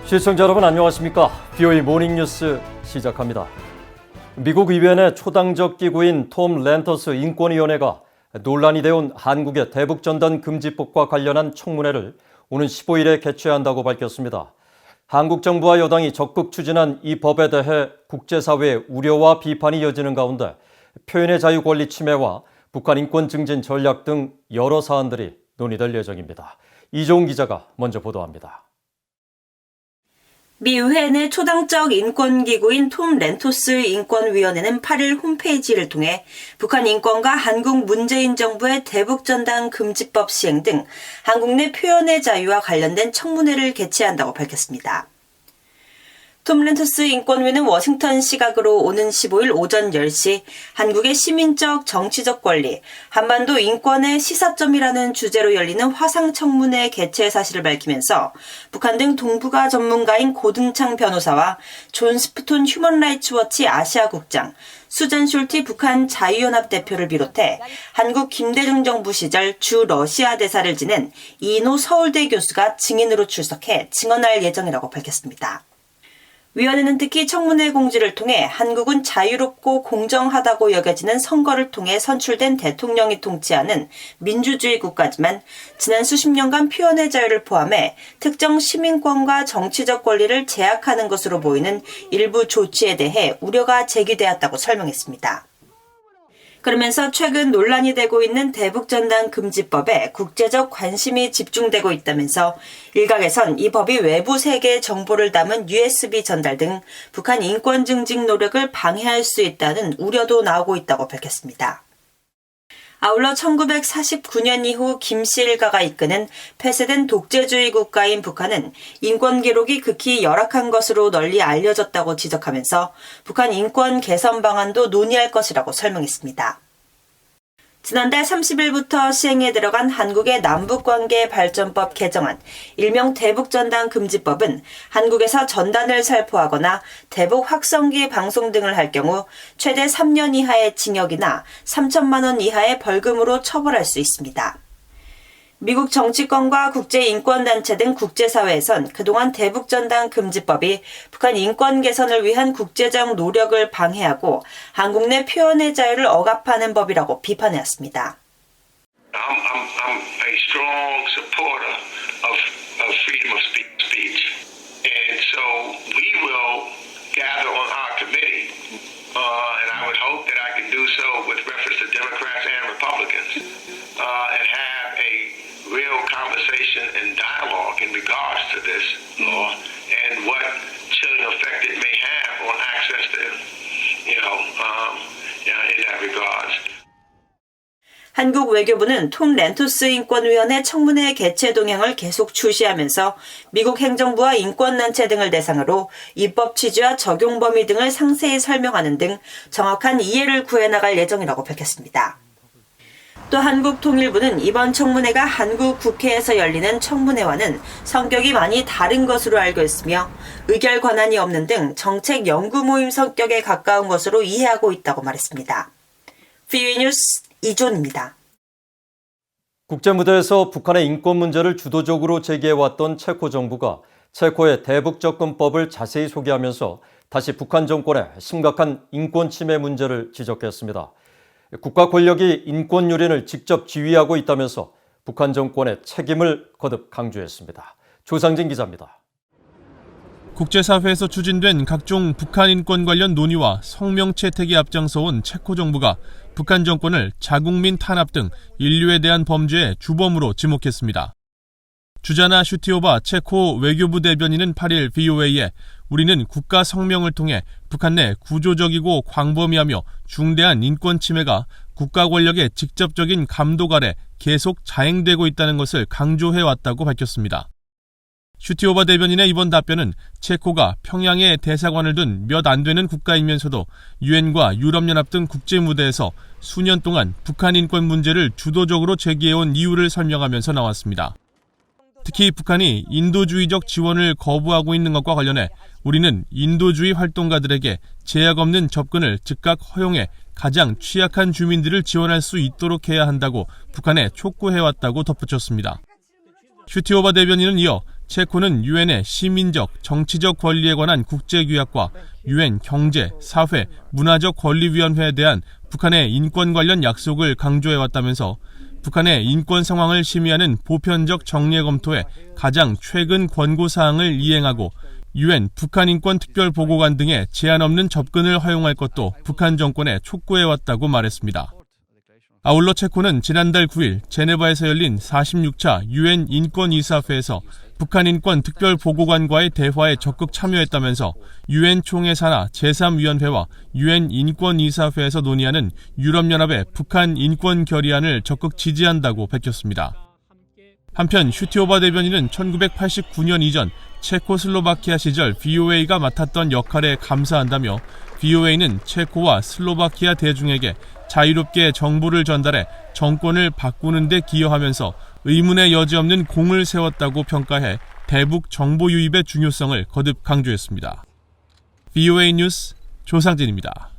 시청자 여러분 안녕하십니까? VOA 모닝뉴스 시작합니다. 미국 의회 내 초당적 기구인 톰 렌터스 인권위원회가 논란이 되어온 한국의 대북전단 금지법과 관련한 청문회를 오는 15일에 개최한다고 밝혔습니다. 한국 정부와 여당이 적극 추진한 이 법에 대해 국제사회의 우려와 비판이 이어지는 가운데 표현의 자유 권리 침해와 북한 인권 증진 전략 등 여러 사안들이 논의될 예정입니다. 이종훈 기자가 먼저 보도합니다. 미 의회 내 초당적 인권기구인 톰 렌토스 인권위원회는 8일 홈페이지를 통해 북한 인권과 한국 문재인 정부의 대북전단 금지법 시행 등 한국 내 표현의 자유와 관련된 청문회를 개최한다고 밝혔습니다. 톰 렌토스 인권위는 워싱턴 시각으로 오는 15일 오전 10시 한국의 시민적 정치적 권리, 한반도 인권의 시사점이라는 주제로 열리는 화상청문회 개최 사실을 밝히면서 북한 등 동북아 전문가인 고등창 변호사와 존 스프톤 휴먼라이츠 워치 아시아 국장, 수잔 숄티 북한 자유연합 대표를 비롯해 한국 김대중 정부 시절 주 러시아 대사를 지낸 이인호 서울대 교수가 증인으로 출석해 증언할 예정이라고 밝혔습니다. 위원회는 특히 청문회 공지를 통해 한국은 자유롭고 공정하다고 여겨지는 선거를 통해 선출된 대통령이 통치하는 민주주의 국가지만 지난 수십 년간 표현의 자유를 포함해 특정 시민권과 정치적 권리를 제약하는 것으로 보이는 일부 조치에 대해 우려가 제기되었다고 설명했습니다. 그러면서 최근 논란이 되고 있는 대북전단 금지법에 국제적 관심이 집중되고 있다면서 일각에선 이 법이 외부 세계의 정보를 담은 USB 전달 등 북한 인권 증진 노력을 방해할 수 있다는 우려도 나오고 있다고 밝혔습니다. 아울러 1949년 이후 김씨 일가가 이끄는 폐쇄된 독재주의 국가인 북한은 인권 기록이 극히 열악한 것으로 널리 알려졌다고 지적하면서 북한 인권 개선 방안도 논의할 것이라고 설명했습니다. 지난달 30일부터 시행에 들어간 한국의 남북관계 발전법 개정안, 일명 대북전단 금지법은 한국에서 전단을 살포하거나 대북 확성기 방송 등을 할 경우 최대 3년 이하의 징역이나 3천만 원 이하의 벌금으로 처벌할 수 있습니다. 미국 정치권과 국제인권단체 등 국제사회에선 그동안 대북전단 금지법이 북한 인권 개선을 위한 국제적 노력을 방해하고 한국 내 표현의 자유를 억압하는 법이라고 비판해왔습니다. I'm a strong supporter of freedom of speech. And so we will gather on our committee, and I would hope that I can do so with reference to Democrats and Republicans, and have a real conversation and dialogue in regards to this law and what chilling effect it may have on access to, in that regards. 한국 외교부는 톰 렌토스 인권위원회 청문회 개최 동향을 계속 주시하면서 미국 행정부와 인권단체 등을 대상으로 입법 취지와 적용 범위 등을 상세히 설명하는 등 정확한 이해를 구해나갈 예정이라고 밝혔습니다. 또 한국통일부는 이번 청문회가 한국 국회에서 열리는 청문회와는 성격이 많이 다른 것으로 알고 있으며 의결 권한이 없는 등 정책 연구 모임 성격에 가까운 것으로 이해하고 있다고 말했습니다. VOA 뉴스 이존입니다. 국제무대에서 북한의 인권 문제를 주도적으로 제기해왔던 체코 정부가 체코의 대북접근법을 자세히 소개하면서 다시 북한 정권의 심각한 인권 침해 문제를 지적했습니다. 국가 권력이 인권 유린을 직접 지휘하고 있다면서 북한 정권의 책임을 거듭 강조했습니다. 조상진 기자입니다. 국제사회에서 추진된 각종 북한 인권 관련 논의와 성명 채택에 앞장서온 체코 정부가 북한 정권을 자국민 탄압 등 인류에 대한 범죄의 주범으로 지목했습니다. 주자나 슈티오바 체코 외교부 대변인은 8일 VOA에 우리는 국가 성명을 통해 북한 내 구조적이고 광범위하며 중대한 인권 침해가 국가 권력의 직접적인 감독 아래 계속 자행되고 있다는 것을 강조해왔다고 밝혔습니다. 슈티오바 대변인의 이번 답변은 체코가 평양에 대사관을 둔 몇 안 되는 국가이면서도 유엔과 유럽연합 등 국제 무대에서 수년 동안 북한 인권 문제를 주도적으로 제기해온 이유를 설명하면서 나왔습니다. 특히 북한이 인도주의적 지원을 거부하고 있는 것과 관련해 우리는 인도주의 활동가들에게 제약 없는 접근을 즉각 허용해 가장 취약한 주민들을 지원할 수 있도록 해야 한다고 북한에 촉구해왔다고 덧붙였습니다. 슈티오바 대변인은 이어 체코는 유엔의 시민적, 정치적 권리에 관한 국제규약과 유엔 경제, 사회, 문화적 권리위원회에 대한 북한의 인권 관련 약속을 강조해왔다면서 북한의 인권 상황을 심의하는 보편적 정례 검토에 가장 최근 권고사항을 이행하고 유엔 북한인권특별보고관 등의 제한 없는 접근을 허용할 것도 북한 정권에 촉구해왔다고 말했습니다. 아울러 체코는 지난달 9일 제네바에서 열린 46차 유엔 인권이사회에서 북한인권특별보고관과의 대화에 적극 참여했다면서 유엔 총회 산하 제3위원회와 유엔 인권이사회에서 논의하는 유럽연합의 북한 인권 결의안을 적극 지지한다고 밝혔습니다. 한편 슈티오바 대변인은 1989년 이전 체코슬로바키아 시절 VOA가 맡았던 역할에 감사한다며 VOA는 체코와 슬로바키아 대중에게 자유롭게 정보를 전달해 정권을 바꾸는 데 기여하면서 의문의 여지 없는 공을 세웠다고 평가해 대북 정보 유입의 중요성을 거듭 강조했습니다. VOA 뉴스 조상진입니다.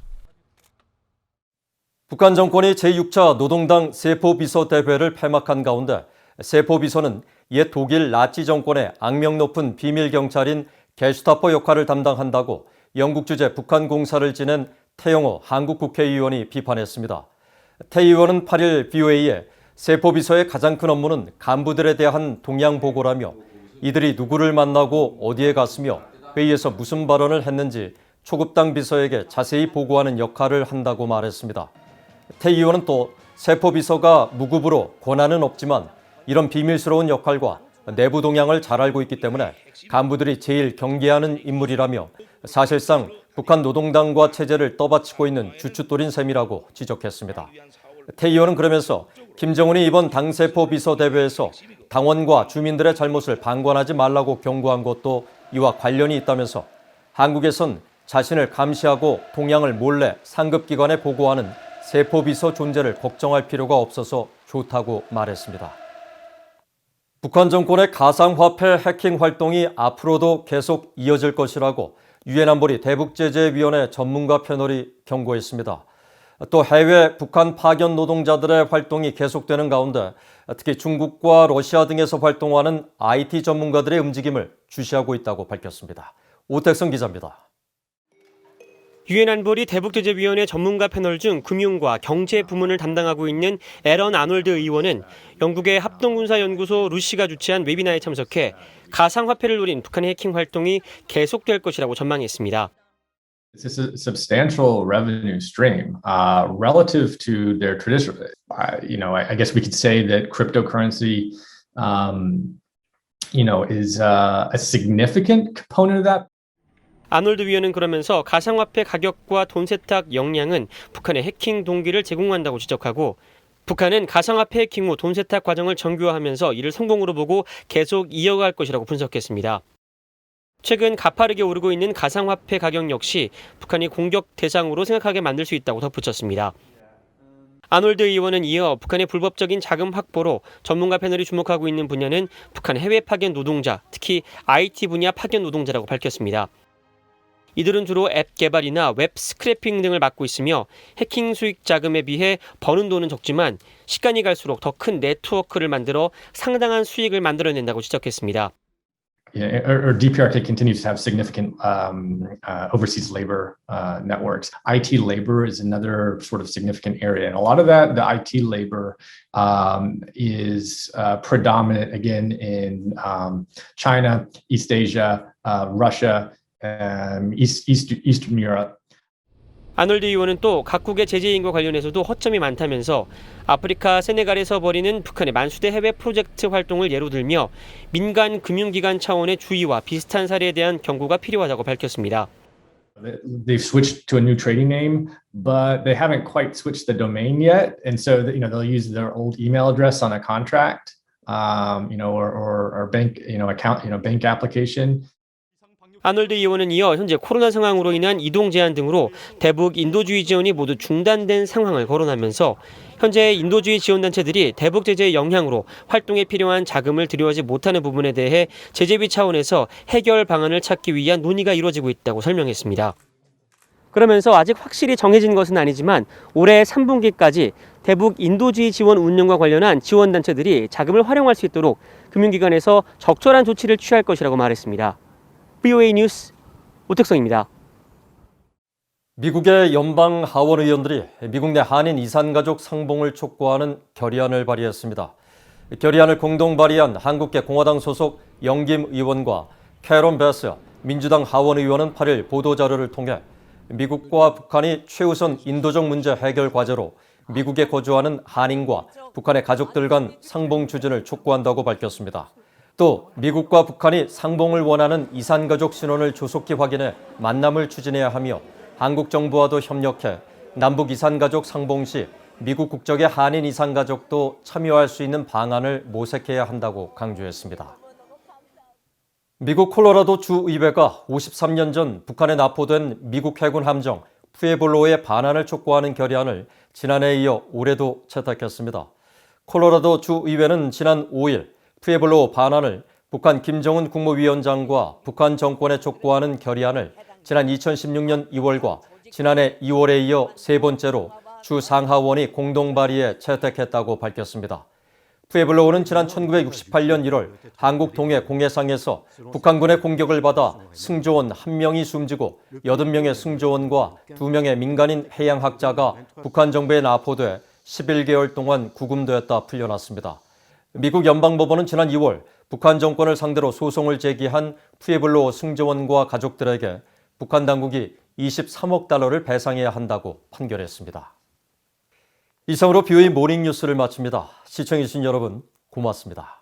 북한 정권이 제6차 노동당 세포비서대회를 폐막한 가운데 세포비서는 옛 독일 나치 정권의 악명 높은 비밀경찰인 게슈타포 역할을 담당한다고 영국 주재 북한 공사를 지낸 태영호 한국 국회의원이 비판했습니다. 태 의원은 8일 VOA에 세포비서의 가장 큰 업무는 간부들에 대한 동향 보고라며 이들이 누구를 만나고 어디에 갔으며 회의에서 무슨 발언을 했는지 초급당 비서에게 자세히 보고하는 역할을 한다고 말했습니다. 태 의원은 또 세포비서가 무급으로 권한은 없지만 이런 비밀스러운 역할과 내부 동향을 잘 알고 있기 때문에 간부들이 제일 경계하는 인물이라며 사실상 북한 노동당과 체제를 떠받치고 있는 주춧돌인 셈이라고 지적했습니다. 태 의원은 그러면서 김정은이 이번 당세포 비서 대회에서 당원과 주민들의 잘못을 방관하지 말라고 경고한 것도 이와 관련이 있다면서 한국에선 자신을 감시하고 동향을 몰래 상급기관에 보고하는 세포비서 존재를 걱정할 필요가 없어서 좋다고 말했습니다. 북한 정권의 가상화폐 해킹 활동이 앞으로도 계속 이어질 것이라고 유엔 안보리 대북제재위원회 전문가 패널이 경고했습니다. 또 해외 북한 파견 노동자들의 활동이 계속되는 가운데 특히 중국과 러시아 등에서 활동하는 IT 전문가들의 움직임을 주시하고 있다고 밝혔습니다. 오택성 기자입니다. 유엔 안보리 대북제재위원회 전문가 패널 중 금융과 경제 부문을 담당하고 있는 에런 아놀드 의원은 영국의 합동군사연구소 루시가 주최한 웨비나에 참석해 가상화폐를 노린 북한의 해킹 활동이 계속될 것이라고 전망했습니다. This is a substantial revenue stream relative to their traditional. I guess we could say that cryptocurrency, is a significant component of that. 아놀드 위원은 그러면서 가상화폐 가격과 돈 세탁 역량은 북한의 해킹 동기를 제공한다고 지적하고 북한은 가상화폐 해킹 후 돈 세탁 과정을 정교화하면서 이를 성공으로 보고 계속 이어갈 것이라고 분석했습니다. 최근 가파르게 오르고 있는 가상화폐 가격 역시 북한이 공격 대상으로 생각하게 만들 수 있다고 덧붙였습니다. 아놀드 의원은 이어 북한의 불법적인 자금 확보로 전문가 패널이 주목하고 있는 분야는 북한 해외 파견 노동자, 특히 IT 분야 파견 노동자라고 밝혔습니다. 이들은 주로 앱 개발이나 웹 스크래핑 등을 맡고 있으며 해킹 수익 자금에 비해 버는 돈은 적지만 시간이 갈수록 더 큰 네트워크를 만들어 상당한 수익을 만들어낸다고 지적했습니다. Or DPRK continues to have significant overseas labor networks. IT labor is another sort of significant area. And a lot of that, the IT labor is predominant, again, in China, East Asia, Russia, Eastern Europe. 아놀드 의원은 또 각국의 제재인과 관련해서도 허점이 많다면서 아프리카 세네갈에서 벌이는 북한의 만수대 해외 프로젝트 활동을 예로 들며 민간 금융기관 차원의 주의와 비슷한 사례에 대한 경고가 필요하다고 밝혔습니다. They've switched to a new trading name, but they haven't quite switched the domain yet, and so they'll use their old email address on a contract, or bank, account, bank application. 아놀드 의원은 이어 현재 코로나 상황으로 인한 이동 제한 등으로 대북 인도주의 지원이 모두 중단된 상황을 거론하면서 현재 인도주의 지원단체들이 대북 제재의 영향으로 활동에 필요한 자금을 들여오지 못하는 부분에 대해 제재비 차원에서 해결 방안을 찾기 위한 논의가 이루어지고 있다고 설명했습니다. 그러면서 아직 확실히 정해진 것은 아니지만 올해 3분기까지 대북 인도주의 지원 운영과 관련한 지원단체들이 자금을 활용할 수 있도록 금융기관에서 적절한 조치를 취할 것이라고 말했습니다. VOA 뉴스 오택성입니다. 미국의 연방 하원 의원들이 미국 내 한인 이산가족 상봉을 촉구하는 결의안을 발의했습니다. 결의안을 공동 발의한 한국계 공화당 소속 영김 의원과 캐런 베스 민주당 하원 의원은 8일 보도자료를 통해 미국과 북한이 최우선 인도적 문제 해결 과제로 미국에 거주하는 한인과 북한의 가족들 간 상봉 추진을 촉구한다고 밝혔습니다. 또 미국과 북한이 상봉을 원하는 이산가족 신원을 조속히 확인해 만남을 추진해야 하며 한국 정부와도 협력해 남북 이산가족 상봉 시 미국 국적의 한인 이산가족도 참여할 수 있는 방안을 모색해야 한다고 강조했습니다. 미국 콜로라도 주의회가 53년 전 북한에 납포된 미국 해군 함정 푸에블로의 반환을 촉구하는 결의안을 지난해에 이어 올해도 채택했습니다. 콜로라도 주의회는 지난 5일 푸에블로 반환을 북한 김정은 국무위원장과 북한 정권에 촉구하는 결의안을 지난 2016년 2월과 지난해 2월에 이어 세 번째로 주 상하원이 공동 발의에 채택했다고 밝혔습니다. 푸에블로우는 지난 1968년 1월 한국 동해 공해상에서 북한군의 공격을 받아 승조원 1명이 숨지고 80명의 승조원과 2명의 민간인 해양학자가 북한 정부에 납포돼 11개월 동안 구금되었다 풀려났습니다. 미국 연방법원은 지난 2월 북한 정권을 상대로 소송을 제기한 푸에블로우 승조원과 가족들에게 북한 당국이 23억 달러를 배상해야 한다고 판결했습니다. 이상으로 BOE 모닝 뉴스를 마칩니다. 시청해주신 여러분 고맙습니다.